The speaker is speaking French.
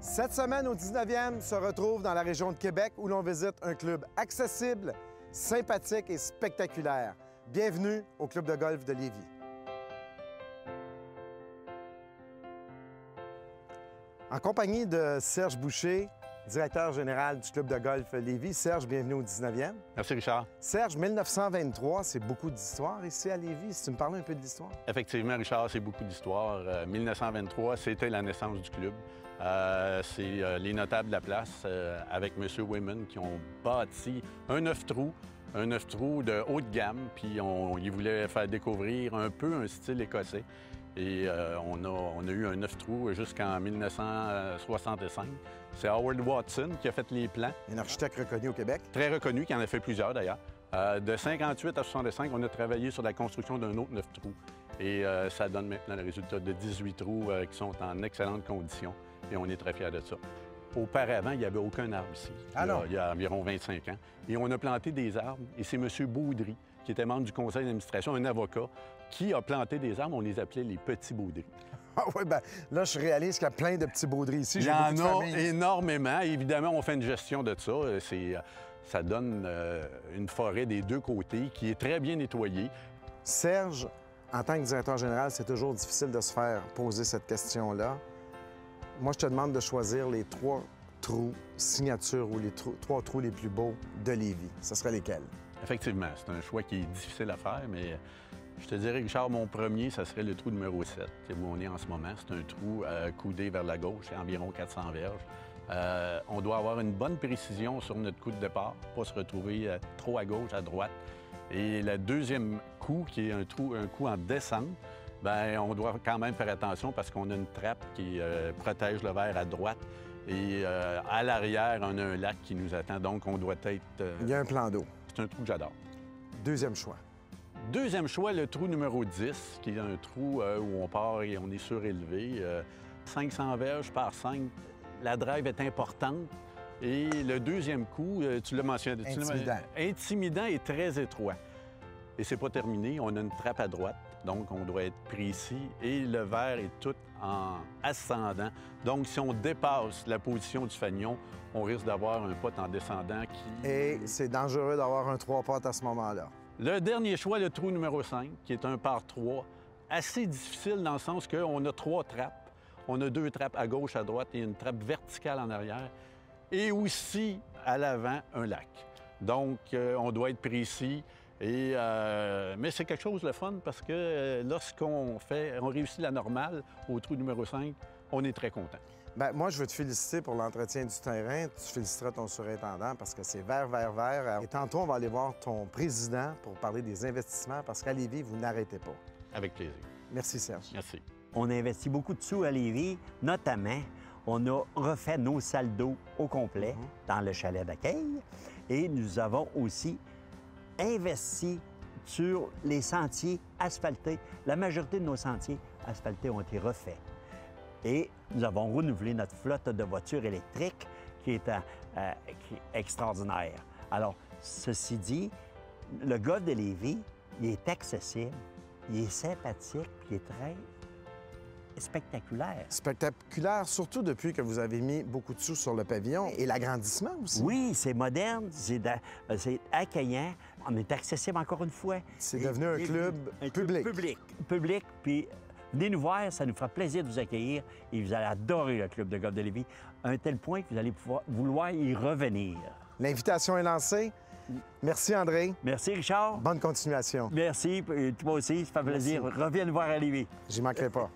Cette semaine, au 19e, se retrouve dans la région de Québec où l'on visite un club accessible, sympathique et spectaculaire. Bienvenue au Club de golf de Lévis. En compagnie de Serge Boucher, directeur général du Club de golf Lévis. Serge, bienvenue au 19e. Merci, Richard. Serge, 1923, c'est beaucoup d'histoire ici à Lévis. Si tu me parlais un peu de l'histoire. Effectivement, Richard, c'est beaucoup d'histoire. 1923, c'était la naissance du club. C'est les notables de la place, avec M. Wayman, qui ont bâti un 9 trous de haute gamme, puis ils voulaient faire découvrir un peu un style écossais. Et on a eu un 9 trous jusqu'en 1965. C'est Howard Watson qui a fait les plans. Un architecte reconnu au Québec. Très reconnu, qui en a fait plusieurs d'ailleurs. De 58 à 65, on a travaillé sur la construction d'un autre 9 trous. Et ça donne maintenant le résultat de 18 trous qui sont en excellentes conditions. Et on est très fiers de ça. Auparavant, il n'y avait aucun arbre ici. Il y a environ 25 ans. Et on a planté des arbres. Et c'est M. Baudry, qui était membre du conseil d'administration, un avocat, qui a planté des arbres. On les appelait les petits Baudry. Ah oui, bien là, je réalise qu'il y a plein de petits Baudry ici. Il y en a énormément. Évidemment, on fait une gestion de ça. Ça donne une forêt des deux côtés qui est très bien nettoyée. Serge, en tant que directeur général, c'est toujours difficile de se faire poser cette question-là. Moi, je te demande de choisir les 3 trous signature ou les 3 trous les plus beaux de Lévis. Ce serait lesquels? Effectivement, c'est un choix qui est difficile à faire, mais je te dirais, Richard, mon premier, ça serait le trou numéro 7, où on est en ce moment. C'est un trou coudé vers la gauche, c'est environ 400 verges. On doit avoir une bonne précision sur notre coup de départ, pas se retrouver trop à gauche, à droite. Et le deuxième coup, qui est un coup en descente, bien, on doit quand même faire attention parce qu'on a une trappe qui protège le verre à droite. Et à l'arrière, on a un lac qui nous attend, donc on doit être... Il y a un plan d'eau. C'est un trou que j'adore. Deuxième choix. Deuxième choix, le trou numéro 10, qui est un trou où on part et on est surélevé. 500 verges par 5. La drive est importante. Et le deuxième coup, tu l'as mentionné. Intimidant. Intimidant et très étroit. Et c'est pas terminé, on a une trappe à droite, donc on doit être précis. Et le verre est tout en ascendant. Donc, si on dépasse la position du fanion, on risque d'avoir un pot en descendant qui... Et c'est dangereux d'avoir un 3 potes à ce moment-là. Le dernier choix, le trou numéro 5, qui est un par 3, assez difficile dans le sens qu'on a 3 trappes. On a 2 trappes à gauche, à droite et une trappe verticale en arrière. Et aussi, à l'avant, un lac. Donc, on doit être précis. Mais c'est quelque chose de fun parce que lorsqu'on réussit la normale au trou numéro 5, on est très content. Bien, moi, je veux te féliciter pour l'entretien du terrain. Tu féliciteras ton surintendant parce que c'est vert, vert, vert. Et tantôt, on va aller voir ton président pour parler des investissements parce qu'à Lévis, vous n'arrêtez pas. Avec plaisir. Merci, Serge. Merci. On a investi beaucoup de sous à Lévis, notamment, on a refait nos salles d'eau au complet dans le chalet d'accueil et nous avons aussi investi sur les sentiers asphaltés. La majorité de nos sentiers asphaltés ont été refaits. Et nous avons renouvelé notre flotte de voitures électriques qui est extraordinaire. Alors, ceci dit, le golf de Lévis, il est accessible, il est sympathique, puis il est très spectaculaire. Spectaculaire, surtout depuis que vous avez mis beaucoup de sous sur le pavillon et l'agrandissement aussi. Oui, c'est moderne, c'est accueillant, on est accessible encore une fois. C'est devenu un club public. Public, puis venez nous voir, ça nous fera plaisir de vous accueillir et vous allez adorer le Club de golf de Lévis, à un tel point que vous allez vouloir y revenir. L'invitation est lancée. Merci, André. Merci, Richard. Bonne continuation. Merci, toi aussi, ça fait plaisir. Reviens nous voir à Lévis. J'y manquerai pas.